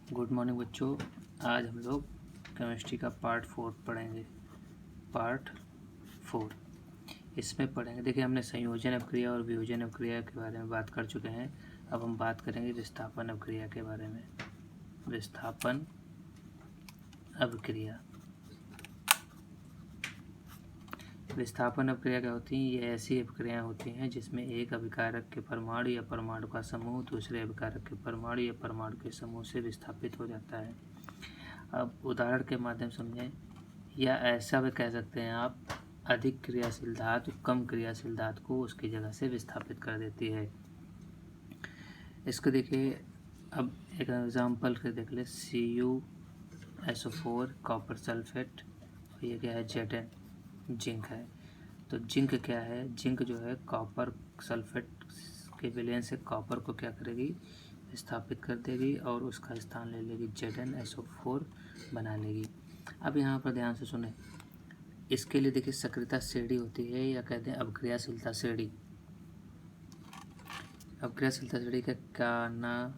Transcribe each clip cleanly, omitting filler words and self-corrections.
Good morning बच्चों। आज हम लोग केमिस्ट्री का पार्ट 4 पढ़ेंगे। पार्ट 4 इसमें पढ़ेंगे। देखिए, हमने संयोजन अपक्रिया और वियोजन अपक्रिया के बारे में बात कर चुके हैं। अब हम बात करेंगे विस्थापन अपक्रिया के बारे में। विस्थापन अपक्रिया विस्थापन अपक्रिया क्या होती हैं? ये ऐसी अपक्रियाएं होती हैं जिसमें एक अभिकारक के परमाणु या परमाणु का समूह दूसरे अभिकारक के परमाणु या परमाणु के समूह से विस्थापित हो जाता है। अब उदाहरण के माध्यम समझें, या ऐसा भी कह सकते हैं आप, अधिक क्रियाशील धातु कम क्रियाशील धातु को उसकी जगह से विस्थापित कर देती है। इसको देखिए, अब एक एग्जांपल के देख ले। CuSO4 कॉपर सल्फेट, और ये क्या है? Zn जिंक है। तो जिंक क्या है? जिंक जो है कॉपर सल्फेट के विलयन से कॉपर को क्या करेगी? विस्थापित कर देगी और उसका स्थान ले लेगी, ZnSO4 बना लेगी। अब यहाँ पर ध्यान से सुने, इसके लिए देखिए सक्रियता श्रेणी होती है, या कहते हैं अभिक्रियाशीलता श्रेणी। अभिक्रियाशीलता श्रेणी का कानाकार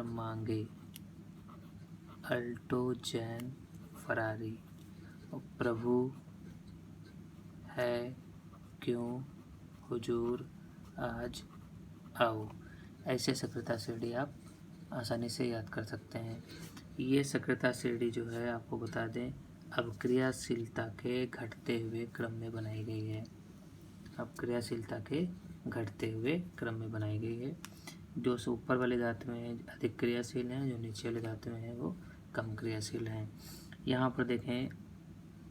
मांगे, अल्टो जैन फरारी और प्रभु है क्यों हुजूर आज आओ। ऐसे सक्रियता श्रेणी आप आसानी से याद कर सकते हैं। ये सक्रियता श्रेणी जो है, आपको बता दें, अभिक्रियाशीलता के घटते हुए क्रम में बनाई गई है। अभिक्रियाशीलता के घटते हुए क्रम में बनाई गई है। जो ऊपर वाले धातु में अधिक क्रियाशील हैं, जो नीचे वाले धातु में हैं वो कम क्रियाशील हैं। यहाँ पर देखें,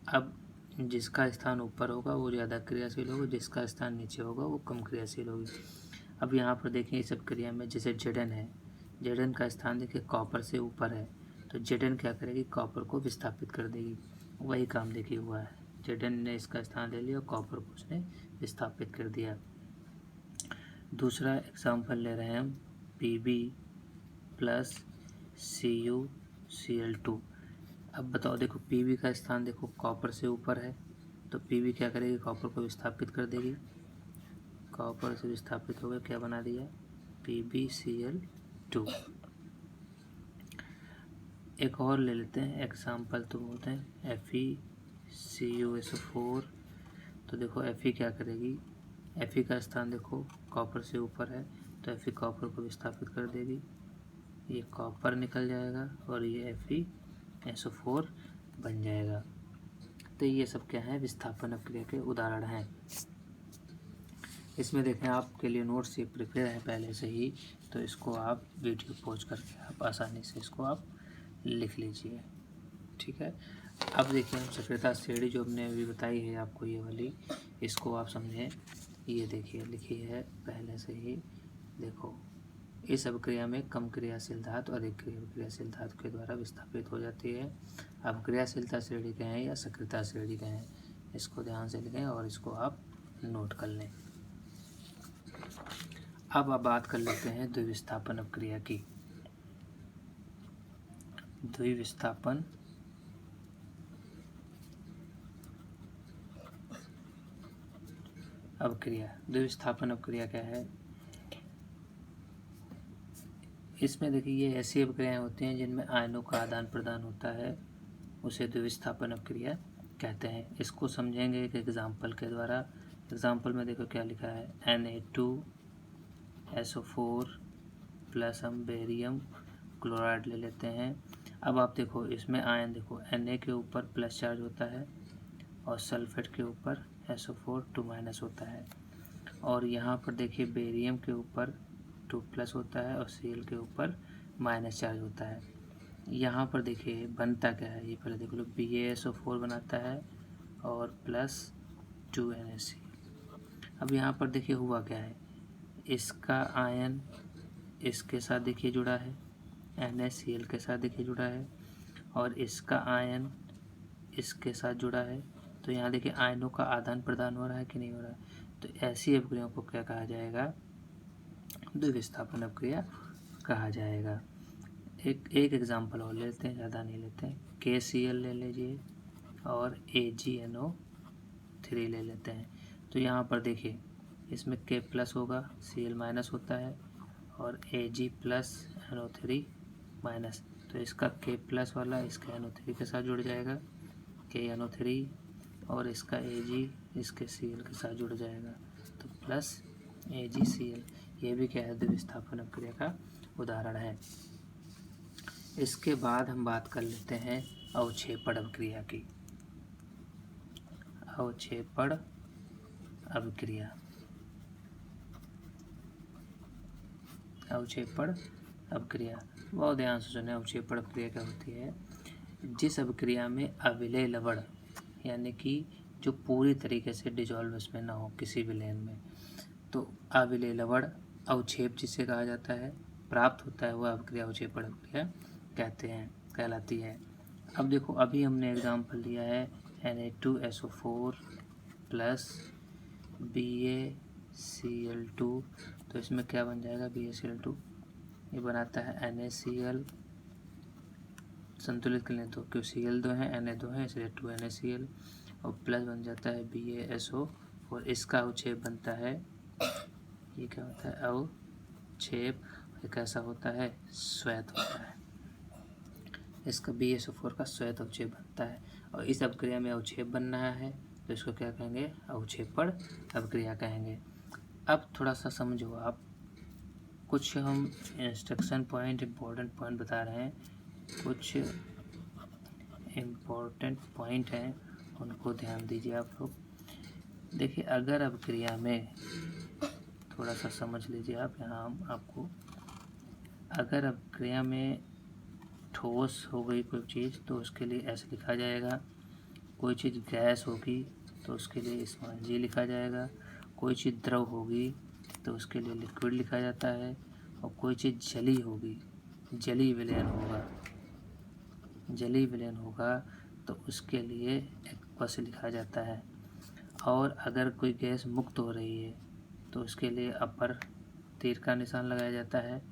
अब जिसका स्थान ऊपर होगा वो ज़्यादा क्रियाशील होगा, जिसका स्थान नीचे होगा वो कम क्रियाशील होगी। अब यहाँ पर देखें, इस क्रिया में जैसे Zn है, Zn का स्थान देखिए कॉपर से ऊपर है, तो Zn क्या करेगी? कॉपर को विस्थापित कर देगी। वही काम देखिए हुआ है, Zn ने इसका स्थान ले लिया और कॉपर को उसने विस्थापित कर दिया। दूसरा एग्जाम्पल ले रहे हैं हम, Pb प्लस CuCl2। अब बताओ, देखो Pb का स्थान देखो कॉपर से ऊपर है, तो Pb क्या करेगी? कॉपर को विस्थापित कर देगी। कॉपर से विस्थापित हो गया, क्या बना दिया? PbCl2। एक और ले लेते हैं एग्जाम्पल, तो बोलते हैं FeCuSO4। तो देखो Fe क्या करेगी? Fe का स्थान देखो कॉपर से ऊपर है, तो Fe कॉपर को विस्थापित कर देगी। ये कॉपर निकल जाएगा और ये FeSO4 बन जाएगा। तो ये सब क्या है? विस्थापन अपक्रिया के उदाहरण हैं। इसमें देखें, आपके लिए नोट्स ये प्रिपेयर है पहले से ही, तो इसको आप वीडियो पॉज करके आप आसानी से इसको आप लिख लीजिए, ठीक है। अब देखिए, हम सक्रियता श्रेणी जो हमने अभी बताई है आपको, ये वाली, इसको आप समझें। ये देखिए लिखी है पहले से ही, देखो, इस अभिक्रिया में कम क्रियाशील धातु अधिक क्रियाशील धातु के द्वारा विस्थापित हो जाती है। अभिक्रियाशीलता श्रेणी कहें या सक्रियता श्रेणी कहें, इसको ध्यान से लिखें और इसको आप नोट कर लें। अब आप बात कर लेते हैं द्विविस्थापन अपक्रिया की। द्विविस्थापन अपक्रिया, द्विविस्थापन अपक्रिया क्या है? इसमें देखिए, ये ऐसी अपक्रियाएं होती हैं जिनमें आयनों का आदान प्रदान होता है, उसे द्विविस्थापन अपक्रिया कहते हैं। इसको समझेंगे एक एग्जाम्पल के द्वारा। एग्जाम्पल में देखो क्या लिखा है, Na2SO4 प्लस हम बेरियम क्लोराइड ले लेते हैं। अब आप देखो, इसमें आयन देखो, Na के ऊपर प्लस चार्ज होता है और सल्फेट के ऊपर SO4 2- होता है, और यहाँ पर देखिए बेरियम के ऊपर 2+ होता है और Cl के ऊपर माइनस चार्ज होता है। यहाँ पर देखिए बनता क्या है, ये पहले देख लो, BaSO4 बनाता है और प्लस 2NaC। अब यहाँ पर देखिए हुआ क्या है, इसका आयन इसके साथ देखिए जुड़ा है, NaCl के साथ देखिए जुड़ा है, और इसका आयन इसके साथ जुड़ा है। तो यहाँ देखिए आयनों का आदान प्रदान हो रहा है कि नहीं हो रहा है। तो ऐसी अपक्रियाओं को क्या कहा जाएगा? द्विविस्थापन अपक्रिया कहा जाएगा। एक एग्जाम्पल और लेते हैं, ज़्यादा नहीं लेते हैं। KCl ले लीजिए और AgNO3 ले लेते हैं। तो यहाँ पर देखिए, इसमें K+ होगा, Cl- होता है, और Ag+ NO3 माइनस, तो इसका K प्लस वाला इसका NO3 के साथ जुड़ जाएगा, KNO3, और इसका Ag इसके Cl के साथ जुड़ जाएगा, तो प्लस AgCl। ये भी क्या है, द्विविस्थापन अपक्रिया का उदाहरण है। इसके बाद हम बात कर लेते हैं अवक्षेपण अपक्रिया की। अवक्षेपण अपक्रिया, अवक्षेपण अपक्रिया बहुत ध्यान से सुने। अवक्षेपण अपक्रिया क्या होती है? जिस अपक्रिया में अविलेय लवण यानी कि जो पूरी तरीके से डिजॉल्व इसमें ना हो किसी विलयन में, तो अविलेय लवण अवक्षेप जिसे कहा जाता है प्राप्त होता है, वह अपक्रिया अवक्षेपण अपक्रिया कहलाती है। अब देखो, अभी हमने एग्जाम्पल लिया है Na2SO4 प्लस BaCl2, तो इसमें क्या बन जाएगा, BaCl2 ये बनाता है NaCl, संतुलित कर लें तो क्यों Cl 2 है Na 2 है इसलिए 2NaCl, और प्लस बन जाता है BaSO4। इसका अवक्षेप बनता है, ये क्या होता है, अवक्षेप। ये कैसा होता है, श्वेत होता है। इसका BaSO4 का श्वेत अवक्षेप बनता है, और इस अपक्रिया में अवक्षेप बन रहा है तो इसको क्या कहेंगे, अवक्षेपण अपक्रिया कहेंगे। अब थोड़ा सा समझो आप, कुछ हम इंस्ट्रक्शन पॉइंट, इम्पोर्टेंट पॉइंट बता रहे हैं, कुछ इम्पोर्टेंट पॉइंट हैं उनको ध्यान दीजिए आप लोग। देखिए, अगर अपक्रिया में, थोड़ा सा समझ लीजिए आप, यहाँ हम आपको, अगर अपक्रिया में ठोस हो गई कोई चीज़ तो उसके लिए ऐसे लिखा जाएगा, कोई चीज़ गैस होगी तो उसके लिए स्मॉल g लिखा जाएगा, कोई चीज़ द्रव होगी तो उसके लिए लिक्विड लिखा जाता है, और कोई चीज़ जली होगी, जली विलयन होगा तो उसके लिए एक्वस लिखा जाता है। और अगर कोई गैस मुक्त हो रही है तो उसके लिए अपर तीर का निशान लगाया जाता है।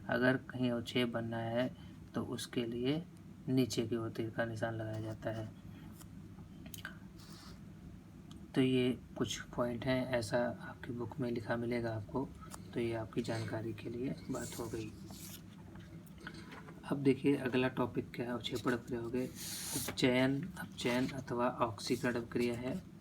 अगर कहीं अवक्षेप बनना है तो उसके लिए नीचे की ओर तीर का निशान लगाया जाता है। तो ये कुछ पॉइंट हैं, ऐसा आपकी बुक में लिखा मिलेगा आपको, तो ये आपकी जानकारी के लिए बात हो गई। अब देखिए अगला टॉपिक क्या है, अवक्षेपण अपक्रिया हो गए। अपचयन अथवा ऑक्सीकरण अपक्रिया है।